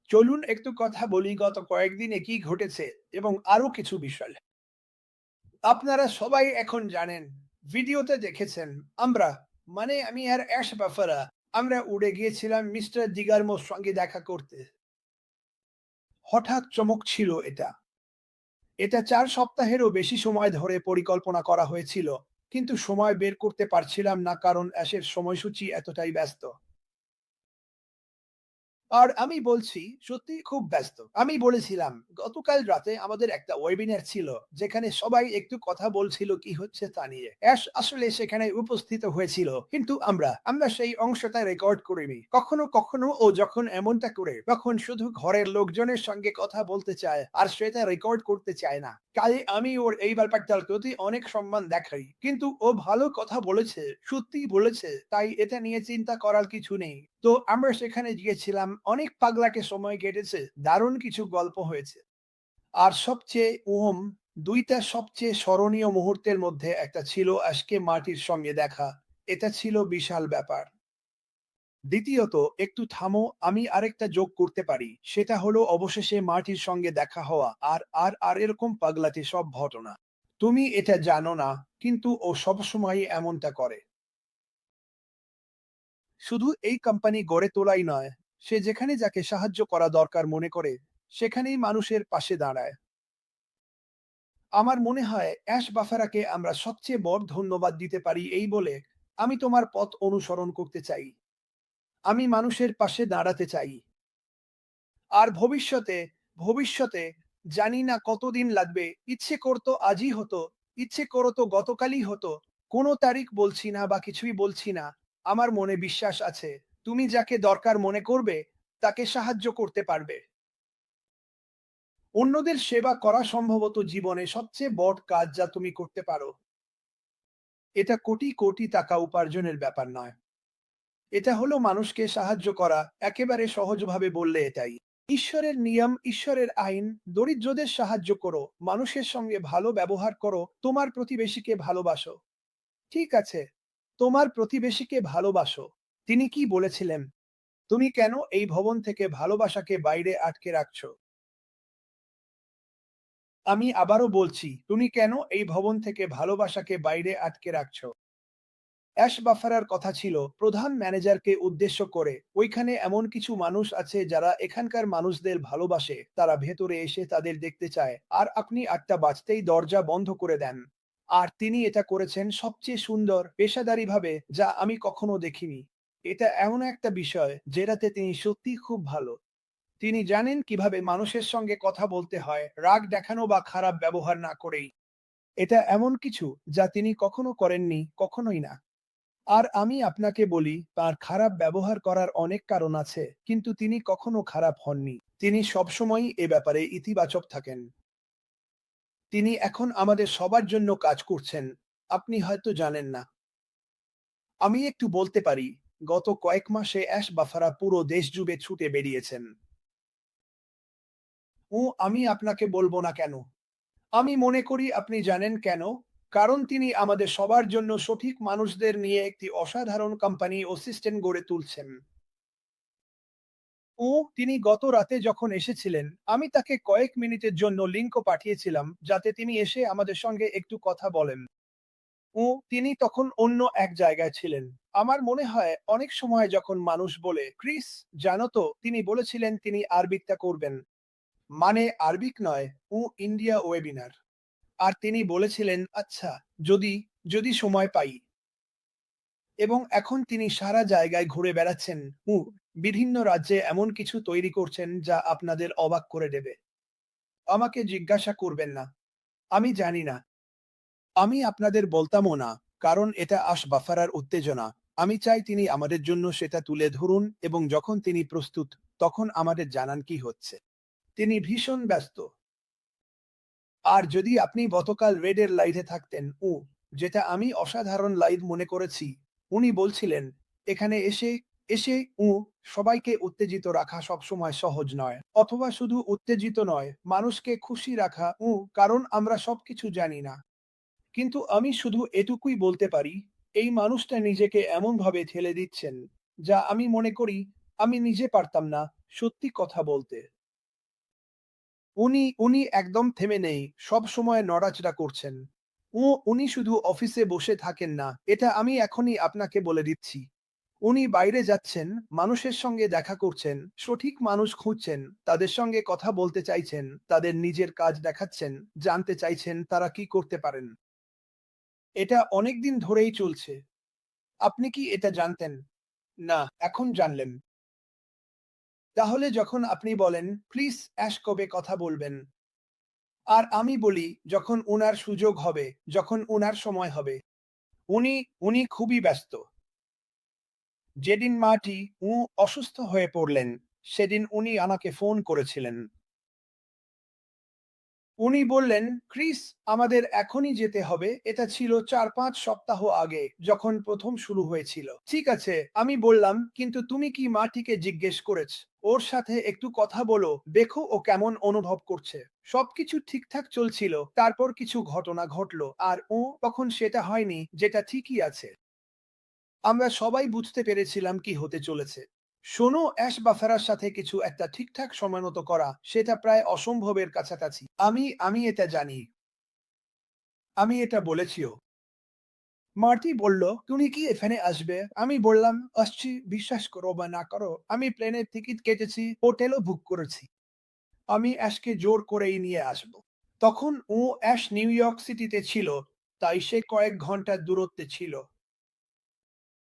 চলুন একটু কথা বলি গত কয়েকদিনে কি ঘটেছে এবং আরো কিছু বিষয়। আপনারা সবাই এখন জানেন, ভিডিওতে দেখেছেন, আমরা আমি আর অ্যাশ বাফারা আমরা উড়ে গিয়েছিলাম মিস্টার দিগারমোর সঙ্গে দেখা করতে। হঠাৎ চমক ছিল এটা। এটা 4 সপ্তাহেরও বেশি সময় ধরে পরিকল্পনা করা হয়েছিল, কিন্তু সময় বের করতে পারছিলাম না কারণ অ্যাশের সময়সূচি এতটাই ব্যস্ত। আর আমি বলছি, সত্যিই খুব ব্যস্ত। আমি বলেছিলাম, গতকাল রাতে আমাদের একটা ওয়েবিনার ছিল, যেখানে সবাই একটু কথা বলছিল কি হচ্ছে তা নিয়ে। অ্যাশ আসলে সেখানে উপস্থিত হয়েছিল, কিন্তু আমরা সেই অংশটা রেকর্ড করিনি। কখনো কখনো ও যখন এমনটা করে, তখন শুধু ঘরের লোকজনের সঙ্গে কথা বলতে চায় আর সেটা রেকর্ড করতে চায় না। কাজে আমি ওর এই ব্যাপারটার প্রতি অনেক সম্মান দেখাই, কিন্তু ও ভালো কথা বলেছে, সত্যিই বলেছে, তাই এটা নিয়ে চিন্তা করার কিছু নেই। তো আমরা সেখানে গিয়েছিলাম, অনেক পাগলাকে সময় কেটেছে, দারুণ কিছু গল্প হয়েছে। আর সবচেয়ে ২টা সবচেয়ে স্মরণীয় মুহূর্তের মধ্যে একটা ছিল আজকে মাটির সঙ্গে দেখা। এটা ছিল বিশাল ব্যাপার। দ্বিতীয়ত, একটু থামো, আমি আরেকটা যোগ করতে পারি। সেটা হলো অবশেষে মাটির সঙ্গে দেখা হওয়া আর এরকম পাগলাটে সব ঘটনা। তুমি এটা জানো না, কিন্তু ও সবসময়ই এমনটা করে। শুধু এই কোম্পানি গড়ে তোলাই নয়, সে যেখানে যাকে সাহায্য করা দরকার মনে করে, সেখানেই মানুষের পাশে দাঁড়ায়। আমার মনে হয় অ্যাশ বাফারাকে আমরা সবচেয়ে বড় ধন্যবাদ দিতে পারি এই বলে, আমি তোমার পথ অনুসরণ করতে চাই। আমি মানুষের পাশে দাঁড়াতে চাই। আর ভবিষ্যতে জানি না কতদিন লাগবে। ইচ্ছে করতো আজই হতো, ইচ্ছে করতো গতকালই হতো। কোনো তারিখ বলছি না বা কিছুই বলছি না। আমার মনে বিশ্বাস আছে, তুমি যাকে দরকার মনে করবে, তাকে সাহায্য করতে পারবে। অন্যদের সেবা করা সম্ভবত জীবনে সবচেয়ে বড় কাজ যা তুমি করতে পারো। এটা কোটি কোটি টাকা উপার্জনের ব্যাপার নয়। এটা হলো মানুষকে সাহায্য করা, একেবারে সহজভাবে বললে এটাই। ঈশ্বরের নিয়ম, ঈশ্বরের আইন, দরিদ্রদের সাহায্য করো, মানুষের সঙ্গে ভালো ব্যবহার করো, তোমার প্রতিবেশীকে ভালোবাসো। ঠিক আছে, তোমার প্রতিবেশীকে ভালোবাসো। তিনি কি বলেছিলেন? তুমি কেন এই ভবন থেকে ভালোবাসাকে বাইরে আটকে রাখছো? আমি আবারও বলছি, তুমি কেন এই ভবন থেকে ভালোবাসাকে বাইরে আটকে রাখছো? অ্যাশ বাফারার কথা ছিল প্রধান ম্যানেজারকে উদ্দেশ্য করে, ওইখানে এমন কিছু মানুষ আছে যারা এখানকার মানুষদের ভালোবাসে, তারা ভেতরে এসে তাদের দেখতে চায়, আর আপনি ৮টা বাজতেই দরজা বন্ধ করে দেন। আর তিনি এটা করেছেন সবচেয়ে সুন্দর পেশাদারি ভাবে, যা আমি কখনো দেখিনি। এটা এমন একটা বিষয় যেটাতে তিনি সত্যি খুব ভালো। তিনি জানেন কিভাবে মানুষের সঙ্গে কথা বলতে হয়, রাগ দেখানো বা খারাপ ব্যবহার না করেই। এটা এমন কিছু যা তিনি কখনো করেননি, কখনোই না। আর আমি আপনাকে বলি, তার খারাপ ব্যবহার করার অনেক কারণ আছে, কিন্তু তিনি কখনো খারাপ হননি। তিনি সবসময়ই এ ব্যাপারে ইতিবাচক থাকেন। তিনি এখন আমাদের সবার জন্য কাজ করছেন। আপনি হয়তো জানেন না। আমি একটু বলতে পারি, গত কয়েক মাসে অ্যাশ বাফারা পুরো দেশ জুড়ে ছুটে বেরিয়েছেন। আমি আপনাকে বলবো না কেন। আমি মনে করি আপনি জানেন কেন। কারণ তিনি আমাদের সবার জন্য সঠিক মানুষদের নিয়ে একটি অসাধারণ কোম্পানি ও সিস্টেম গড়ে তুলছেন। তিনি গত রাতে যখন এসেছিলেন, আমি তাকে কয়েক মিনিটের জন্য লিংকও পাঠিয়েছিলাম, যাতে তিনি এসে আমাদের সঙ্গে একটু কথা বলেন। তিনি তখন অন্য এক জায়গায় ছিলেন। আমার মনে হয় অনেক সময় যখন মানুষ বলে, "ক্রিস, জানো তো?" তিনি বলেছিলেন তিনি আরবিকটা করবেন। মানে আরবিক নয়, ইন্ডিয়া ওয়েবিনার। আর তিনি বলেছিলেন, "আচ্ছা, যদি যদি সময় পাই।" এবং এখন তিনি সারা জায়গায় ঘুরে বেড়াচ্ছেন। বিভিন্ন রাজ্যে এমন কিছু তৈরি করছেন যা আপনাদের অবাক করে দেবে। আমাকে জিজ্ঞাসা করবেন না। আমি জানি না। আমি আপনাদের বলতামও না, কারণ এটা বাফারার উত্তেজনা। আমি চাই তিনি আমাদের জন্য সেটা তুলে ধরুন এবং যখন তিনি প্রস্তুত, তখন আমাদের জানান কি হচ্ছে। তিনি ভীষণ ব্যস্ত। আর যদি আপনি গতকাল রেডের লাইভে থাকতেন, যেটা আমি অসাধারণ লাইভ মনে করেছি। উনি বলছিলেন, এখানে এসে এসে উ সবাইকে উত্তেজিত রাখা সবসময় সহজ নয়। অথবা শুধু উত্তেজিত নয়, মানুষকে খুশি রাখা, কারণ আমরা সবকিছু জানি না। কিন্তু আমি শুধু এটুকুই বলতে পারি, এই মানুষটা নিজেকে এমনভাবে ঠেলে দিচ্ছেন, যা আমি মনে করি আমি নিজে পারতাম না। সত্যি কথা বলতে উনি একদম থেমে নেই, সব সময় নড়াচড়া করছেন। উনি শুধু অফিসে বসে থাকেন না, এটা আমি এখনই আপনাকে বলে দিচ্ছি। উনি বাইরে যাচ্ছেন, মানুষের সঙ্গে দেখা করছেন, সঠিক মানুষ খুঁজছেন, তাদের সঙ্গে কথা বলতে চাইছেন, তাদের নিজের কাজ দেখাচ্ছেন, জানতে চাইছেন তারা কি করতে পারেন। এটা অনেকদিন ধরেই চলছে। আপনি কি এটা জানতেন? না, এখন জানলেন। তাহলে যখন আপনি বলেন, প্লিজ অ্যাশ কবে কথা বলবেন? আর আমি বলি, যখন উনার সুযোগ হবে, যখন উনার সময় হবে। উনি উনি খুবই ব্যস্ত। যেদিন মাটি অসুস্থ হয়ে পড়লেন, সেদিন উনি আমাকে ফোন করেছিলেন। উনি বললেন, "ক্রিস, আমাদের এখনই যেতে হবে।" এটা ছিল ৪-৫ সপ্তাহ আগে, যখন ১ম শুরু হয়েছিল। ঠিক আছে, আমি বললাম, "কিন্তু তুমি কি মাটিকে জিজ্ঞেস করেছ? ওর সাথে একটু কথা বলো, দেখো ও কেমন অনুভব করছে।" সবকিছু ঠিকঠাক চলছিল। তারপর কিছু ঘটনা ঘটল। আর তখন সেটা হয়নি, যেটা ঠিকই আছে। আমরা সবাই বুঝতে পেরেছিলাম কি হতে চলেছে। শোনো, অ্যাশ বাফারার সাথে কিছু একটা ঠিকঠাক সময়মতো করা, সেটা প্রায় অসম্ভবের কাছাকাছি। আমি এটা জানি। আমি এটা বলেছিও। মার্টি বলল, "তুমি কি এখানে আসবে?" আমি বললাম, "আসছি, বিশ্বাস করো বা না করো, আমি প্লেনের টিকিট কেটেছি, হোটেলও বুক করেছি। আমি অ্যাশকে জোর করেই নিয়ে আসব।" তখন অ্যাশ নিউ ইয়র্ক সিটিতে ছিল, তাই সে কয়েক ঘন্টার দূরত্বে ছিল।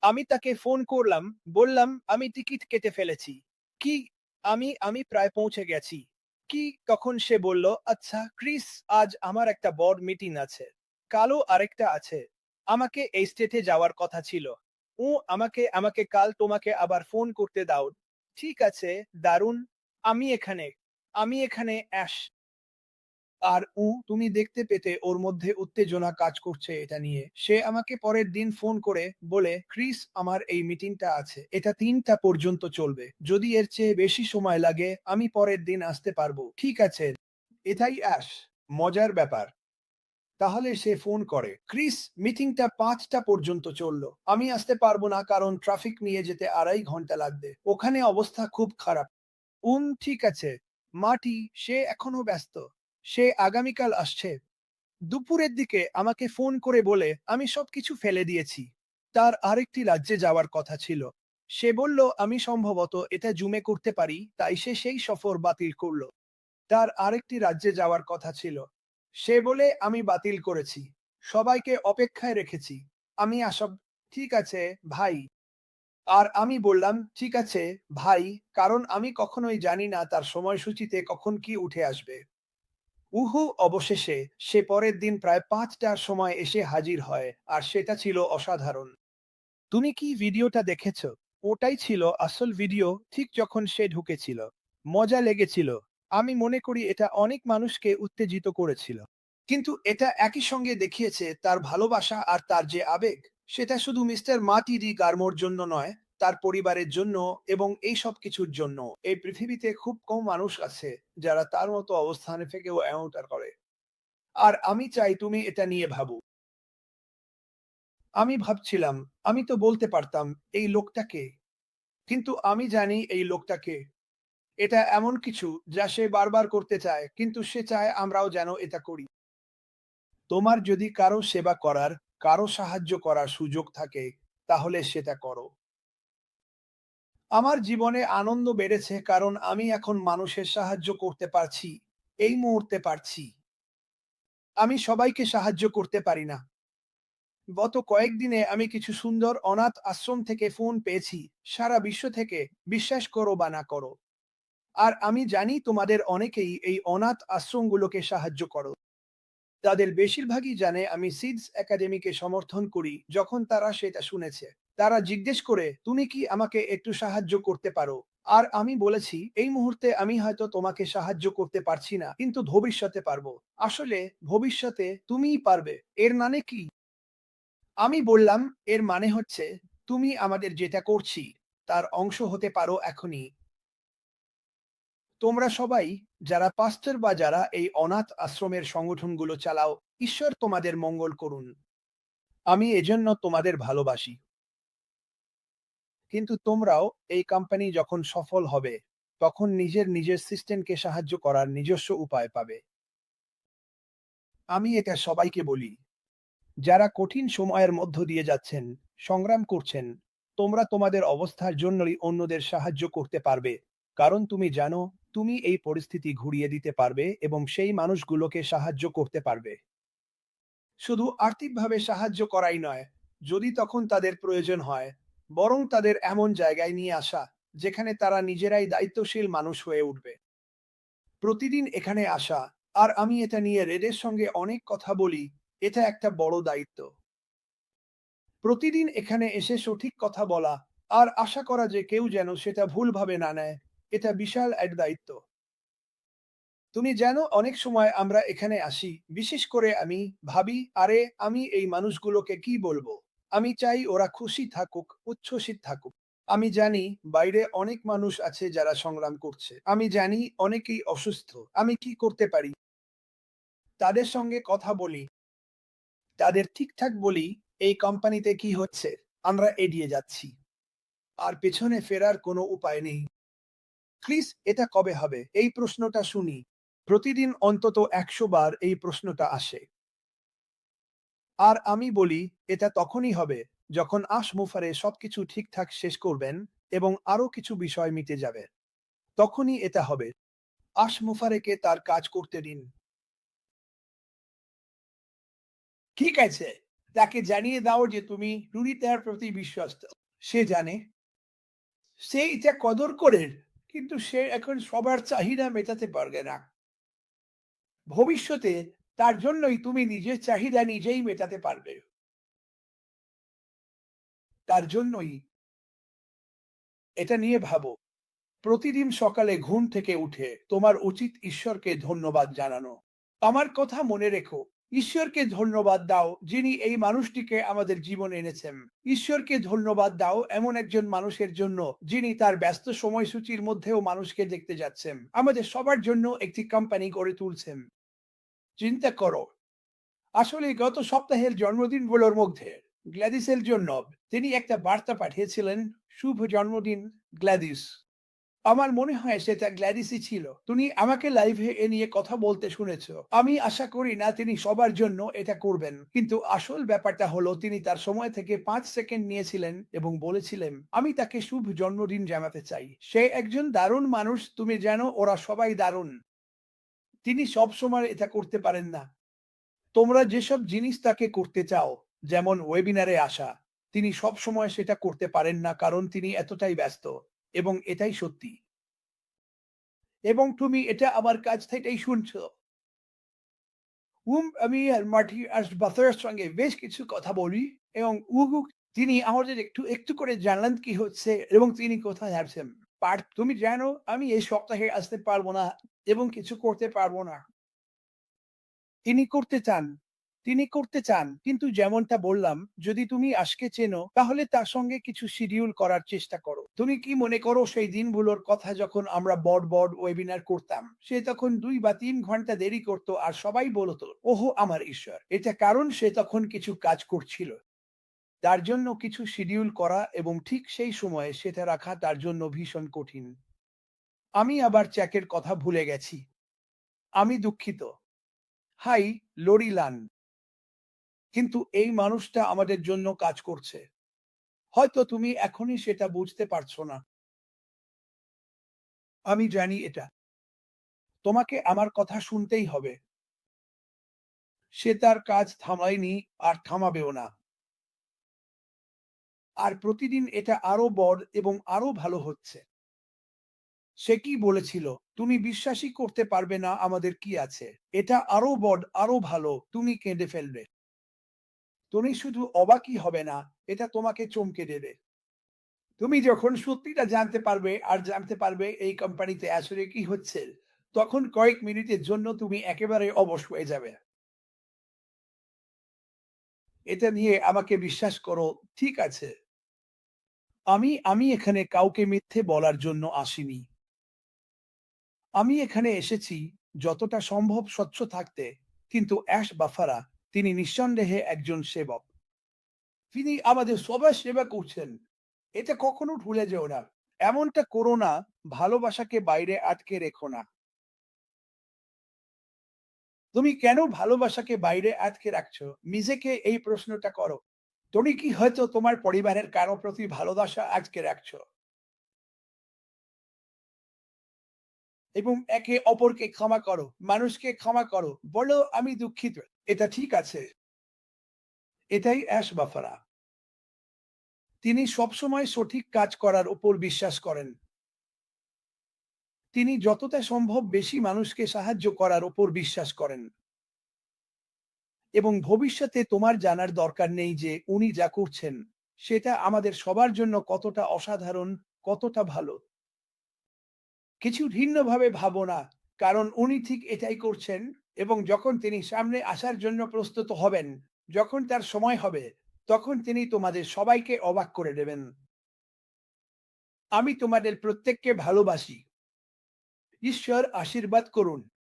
আমি তাকে ফোন করলাম, বললাম, "আমি টিকিট কেটে ফেলেছি।" "কি?" "আমি প্রায় পৌঁছে গেছি।" "কি?" তখন সে বলল, "আচ্ছা ক্রিস, আজ আমার একটা বড় মিটিং আছে। কালও আরেকটা আছে। আমাকে এই স্টেটে যাওয়ার কথা ছিল। আমাকে আমাকে কাল তোমাকে আবার ফোন করতে দাও।" "ঠিক আছে, দারুণ। আমি এখানে। আমি এখানে, অ্যাশ।" আর তুমি দেখতে পেতে ওর মধ্যে উত্তেজনা কাজ করছে এটা নিয়ে। সে আমাকে পরের দিন ফোন করে বলে, "ক্রিস, আমার এই মিটিংটা আছে। এটা ৩টা পর্যন্ত চলবে। যদি এর চেয়ে বেশি সময় লাগে, আমি পরের দিন আসতে পারবো।" ঠিক আছে। এটাই অ্যাশ। মজার ব্যাপার। তাহলে সে ফোন করে, "ক্রিস, মিটিংটা ৫টা পর্যন্ত চললো। আমি আসতে পারবো না কারণ ট্রাফিক নিয়ে যেতে ২.৫ ঘন্টা লাগবে। ওখানে অবস্থা খুব খারাপ।" ঠিক আছে। মাটি, সে এখনো ব্যস্ত। সে আগামীকাল আসছে। দুপুরের দিকে আমাকে ফোন করে বলে, "আমি সবকিছু ফেলে দিয়েছি।" তার আরেকটি রাজ্যে যাওয়ার কথা ছিল। সে বলল, "আমি সম্ভবত এটা জুমে করতে পারি।" তাই সে সেই সফর বাতিল করল। তার আরেকটি রাজ্যে যাওয়ার কথা ছিল। সে বলে, "আমি বাতিল করেছি। সবাইকে অপেক্ষায় রেখেছি। আমি আসব।" ঠিক আছে, ভাই। আর আমি বললাম, "ঠিক আছে, ভাই, কারণ আমি কখনোই জানি না তার সময়সূচিতে কখন কি উঠে আসবে।" অবশেষে সে পরের দিন প্রায় ৫টার সময় এসে হাজির হয়, আর সেটা ছিল অসাধারণ। তুমি কি ভিডিওটা দেখেছ? ওটাই ছিল আসল ভিডিও, ঠিক যখন সে ঢুকেছিল। মজা লেগেছিল। আমি মনে করি এটা অনেক মানুষকে উত্তেজিত করেছিল। কিন্তু এটা একই সঙ্গে দেখিয়েছে তার ভালোবাসা আর তার যে আবেগ, সেটা শুধু মিস্টার মার্টি ডি গারমোর জন্য নয়, তার পরিবারের জন্য এবং এই সব কিছুর জন্য। এই পৃথিবীতে খুব কম মানুষ আছে যারা তার মতো অবস্থানে থেকেও এমনটা করে। আর আমি চাই তুমি এটা নিয়ে ভাবো। আমি ভাবছিলাম, আমি তো বলতে পারতাম, এই লোকটা কে? কিন্তু আমি জানি এই লোকটা কে। এটা এমন কিছু যা সে বারবার করতে চায়, কিন্তু সে চায় আমরাও যেন এটা করি। তোমার যদি কারো সেবা করার, কারো সাহায্য করার সুযোগ থাকে, তাহলে সেটা করো। আমার জীবনে আনন্দ বেড়েছে কারণ আমি এখন মানুষের সাহায্য করতে পারছি। এই মুহূর্তে পারছি। আমি সবাইকে সাহায্য করতে পারি না। গত কয়েকদিনে আমি কিছু সুন্দর অনাথ আশ্রম থেকে ফোন পেয়েছি, সারা বিশ্ব থেকে, বিশ্বাস করো বা না করো। আর আমি জানি তোমাদের অনেকেই এই অনাথ আশ্রমগুলোকে সাহায্য করো। তাদের বেশিরভাগই জানে আমি সিডস একাডেমিকে সমর্থন করি। যখন তারা সেটা শুনেছে, তারা জিজ্ঞেস করে, "তুমি কি আমাকে একটু সাহায্য করতে পারো?" আর আমি বলেছি, "এই মুহূর্তে আমি হয়তো তোমাকে সাহায্য করতে পারছি না, কিন্তু ভবিষ্যতে পারবো।" আসলে ভবিষ্যতে তুমিই পারবে। এর মানে কি? আমি বললাম, "এর মানে হচ্ছে তুমি আমাদের যেটা করছি তার অংশ হতে পারো এখনই। তোমরা সবাই, যারা পাস্টর বা যারা এই অনাথ আশ্রমের সংগঠনগুলো চালাও, ঈশ্বর তোমাদের মঙ্গল করুন। আমি এজন্য তোমাদের ভালোবাসি। কিন্তু তোমরাও, এই কোম্পানি যখন সফল হবে, তখন নিজের সিস্টেমকে সাহায্য করার নিজস্ব উপায় পাবে। আমি এটা সবাইকে বলি, যারা কঠিন সময়ের মধ্য দিয়ে যাচ্ছেন, সংগ্রাম করছেন, তোমরা তোমাদের অবস্থার জন্যই অন্যদের সাহায্য করতে পারবে, কারণ তুমি জানো তুমি এই পরিস্থিতি ঘুরিয়ে দিতে পারবে এবং সেই মানুষগুলোকে সাহায্য করতে পারবে। শুধু আর্থিকভাবে সাহায্য করাই নয়, যদি তখন তাদের প্রয়োজন হয়, বরং তাদের এমন জায়গায় নিয়ে আসা যেখানে তারা নিজেরাই দায়িত্বশীল মানুষ হয়ে উঠবে। প্রতিদিন এখানে আসা, আর আমি এটা নিয়ে রেডের সঙ্গে অনেক কথা বলি, এটা একটা বড় দায়িত্ব। প্রতিদিন এখানে এসে সঠিক কথা বলা আর আশা করা যে কেউ যেন সেটা ভুলভাবে না নেয়, এটা বিশাল এক দায়িত্ব। তুমি জানো, অনেক সময় আমরা এখানে আসি, বিশেষ করে আমি ভাবি, আরে আমি এই মানুষগুলোকে কি বলবো? আমি চাই ওরা খুশি থাকুক, উচ্ছ্বসিত থাকুক। আমি জানি বাইরে অনেক মানুষ আছে যারা সংগ্রাম করছে। আমি জানি অনেকেই অসুস্থ। আমি কি করতে পারি? তাদের সঙ্গে কথা বলি, তাদের ঠিকঠাক বলি এই কোম্পানিতে কি হচ্ছে, আমরা এড়িয়ে যাচ্ছি, আর পেছনে ফেরার কোনো উপায় নেই। প্লিজ, এটা কবে হবে? এই প্রশ্নটা শুনি। প্রতিদিন অন্তত ১০০ বার এই প্রশ্নটা আসে। আর আমি বলি, এটা তখনই হবে যখন মুফারে সবকিছু ঠিকঠাক শেষ করবেন এবং আরো কিছু বিষয় মিটে যাবে। তখনই এটা হবে। মুফারেকে তার কাজ করতে দিন। ঠিক আছে, তাকে জানিয়ে দাও যে তুমি রুনিতার প্রতি বিশ্বস্ত। সে জানে, সে এটা কদর করে, কিন্তু সে এখন সবার চাহিদা মেটাতে পারবে না। ভবিষ্যতে তার জন্যই তুমি নিজের চাহিদা নিজেই মেটাতে পারবে। তার জন্যই এটা নিয়ে ভাবো। প্রতিদিন সকালে ঘুম থেকে উঠে তোমার উচিত ঈশ্বরকে ধন্যবাদ জানানো। আমার কথা মনে রেখো, ঈশ্বরকে ধন্যবাদ দাও যিনি এই মানুষটিকে আমাদের জীবনে এনেছেন। ঈশ্বরকে ধন্যবাদ দাও এমন একজন মানুষের জন্য যিনি তার ব্যস্ত সময়সূচির মধ্যেও মানুষকে দেখতে যাচ্ছেন, আমাদের সবার জন্য একটি কোম্পানি গড়ে তুলছেন। চিন্তা করো, আসলে গত সপ্তাহের জন্মদিনগুলোর মধ্যে গ্ল্যাডিসের জন্য তিনি একটা বার্তা পাঠিয়েছিলেন, শুভ জন্মদিন গ্ল্যাডিস। আমার মনে হয় সেটা গ্ল্যাডিসই ছিল। তুমি আমাকে লাইভে এ নিয়ে কথা বলতে শুনেছ। আমি আশা করি না তিনি সবার জন্য এটা করবেন। কিন্তু আসল ব্যাপারটা হলো তিনি তার সময় থেকে ৫ সেকেন্ড নিয়েছিলেন এবং বলেছিলেন, আমি তাকে শুভ জন্মদিন জানাতে চাই। সে একজন দারুণ মানুষ, তুমি জানো ওরা সবাই দারুণ। তিনি সবসময় এটা করতে পারেন না। তোমরা যেসব জিনিস তাকে করতে চাও, যেমন ওয়েবিনারে আসা, তিনি সবসময় সেটা করতে পারেন না কারণ তিনি এতটাই ব্যস্ত। এবং এটাই সত্যি। এবং তুমি এটা আমার কাছ থেকেই শুনছো। আমি আর মার্টি বাসারের সঙ্গে বেশ কিছু কথা বলি এবং তিনি আমাদের একটু একটু করে জানলেন কি হচ্ছে এবং তিনি কোথায় যাচ্ছেন। তুমি জানো আমি এই সপ্তাহে আসতে পারবো না এবং কিছু করতে পারবো না। তিনি করতে চান। তিনি করতে চান। কিন্তু যেমনটা বললাম, যদি তুমি আজকে চেনো, তাহলে তার সঙ্গে কিছু শিডিউল করার চেষ্টা করো। তুমি কি মনে করো সেই দিনগুলোর কথা যখন আমরা বড় ওয়েবিনার করতাম, সে তখন ২ বা ৩ ঘন্টা দেরি করত আর সবাই বলত, "ওহো আমার ঈশ্বর!" এটা কারণ সে তখন কিছু কাজ করছিল। তার জন্য কিছু শিডিউল করা এবং ঠিক সেই সময়ে সেটা রাখা তার জন্য ভীষণ কঠিন। আমি আবার চেকের কথা ভুলে গেছি। আমি দুঃখিত। হাই, লরিলান। কিন্তু এই মানুষটা আমাদের জন্য কাজ করছে। হয়তো তুমি এখনই সেটা বুঝতে পারছো না। আমি জানি এটা। তোমাকে আমার কথা শুনতেই হবে। সে তার কাজ থামায়নি আর থামাবেও না। আর প্রতিদিন এটা আরো বড় এবং আরো ভালো হচ্ছে। সে কি বলেছিল? তুমি বিশ্বাসই করতে পারবে না আমাদের কি আছে। এটা আরো বড়, আরো ভালো। তুমি কেঁদে ফেলবে। তুমি শুধু অবাকই হবে না, এটা তোমাকে চমকে দেবে। তুমি যখন সত্যিটা জানতে পারবে আর জানতে পারবে এই কোম্পানিতে আসলে কি হচ্ছে, তখন কয়েক মিনিটের জন্য তুমি একেবারে অবশ হয়ে যাবে। এটা নিয়ে আমাকে বিশ্বাস করো, ঠিক আছে? আমি এখানে কাউকে মিথ্যে বলার জন্য আসিনি। আমি এখানে এসেছি যতটা সম্ভব স্বচ্ছ থাকতে, কিন্তু বাফারা তিনি নিঃসন্দেহে একজন সেবক। তিনি আমাদের সবার সেবা করছেন। এটা কখনো ভুলে যেও না। এমনটা করো না ভালোবাসাকে বাইরে আটকে রেখো না। তুমি কেন ভালোবাসাকে বাইরে আটকে রাখছো? নিজেকে এই প্রশ্নটা করো। তুমি কি হয়তো তোমার পরিবারের কারো প্রতি ভালোবাসা আটকে রাখছো? এবং একে অপরকে ক্ষমা করো। মানুষকে ক্ষমা করো। বলো, "আমি দুঃখিত।" এটা ঠিক আছে। এটাই অ্যাশ-বাফারা। তিনি সবসময় সঠিক কাজ করার উপর বিশ্বাস করেন। তিনি যতটা সম্ভব বেশি মানুষকে সাহায্য করার উপর বিশ্বাস করেন। এবং ভবিষ্যতে তোমার জানার দরকার নেই যে উনি যা করছেন, সেটা আমাদের সবার জন্য কতটা অসাধারণ, কতটা ভালো। কিছু ভিন্নভাবে ভাবো না। কারণ উনি ঠিক এটাই করছেন এবং যখন তিনি সামনে আসার জন্য প্রস্তুত হবেন, যখন তার সময় হবে, তখন তিনি তোমাদের সবাইকে অবাক করে দেবেন। আমি তোমাদের প্রত্যেককে ভালোবাসি। ঈশ্বর আশীর্বাদ করুন।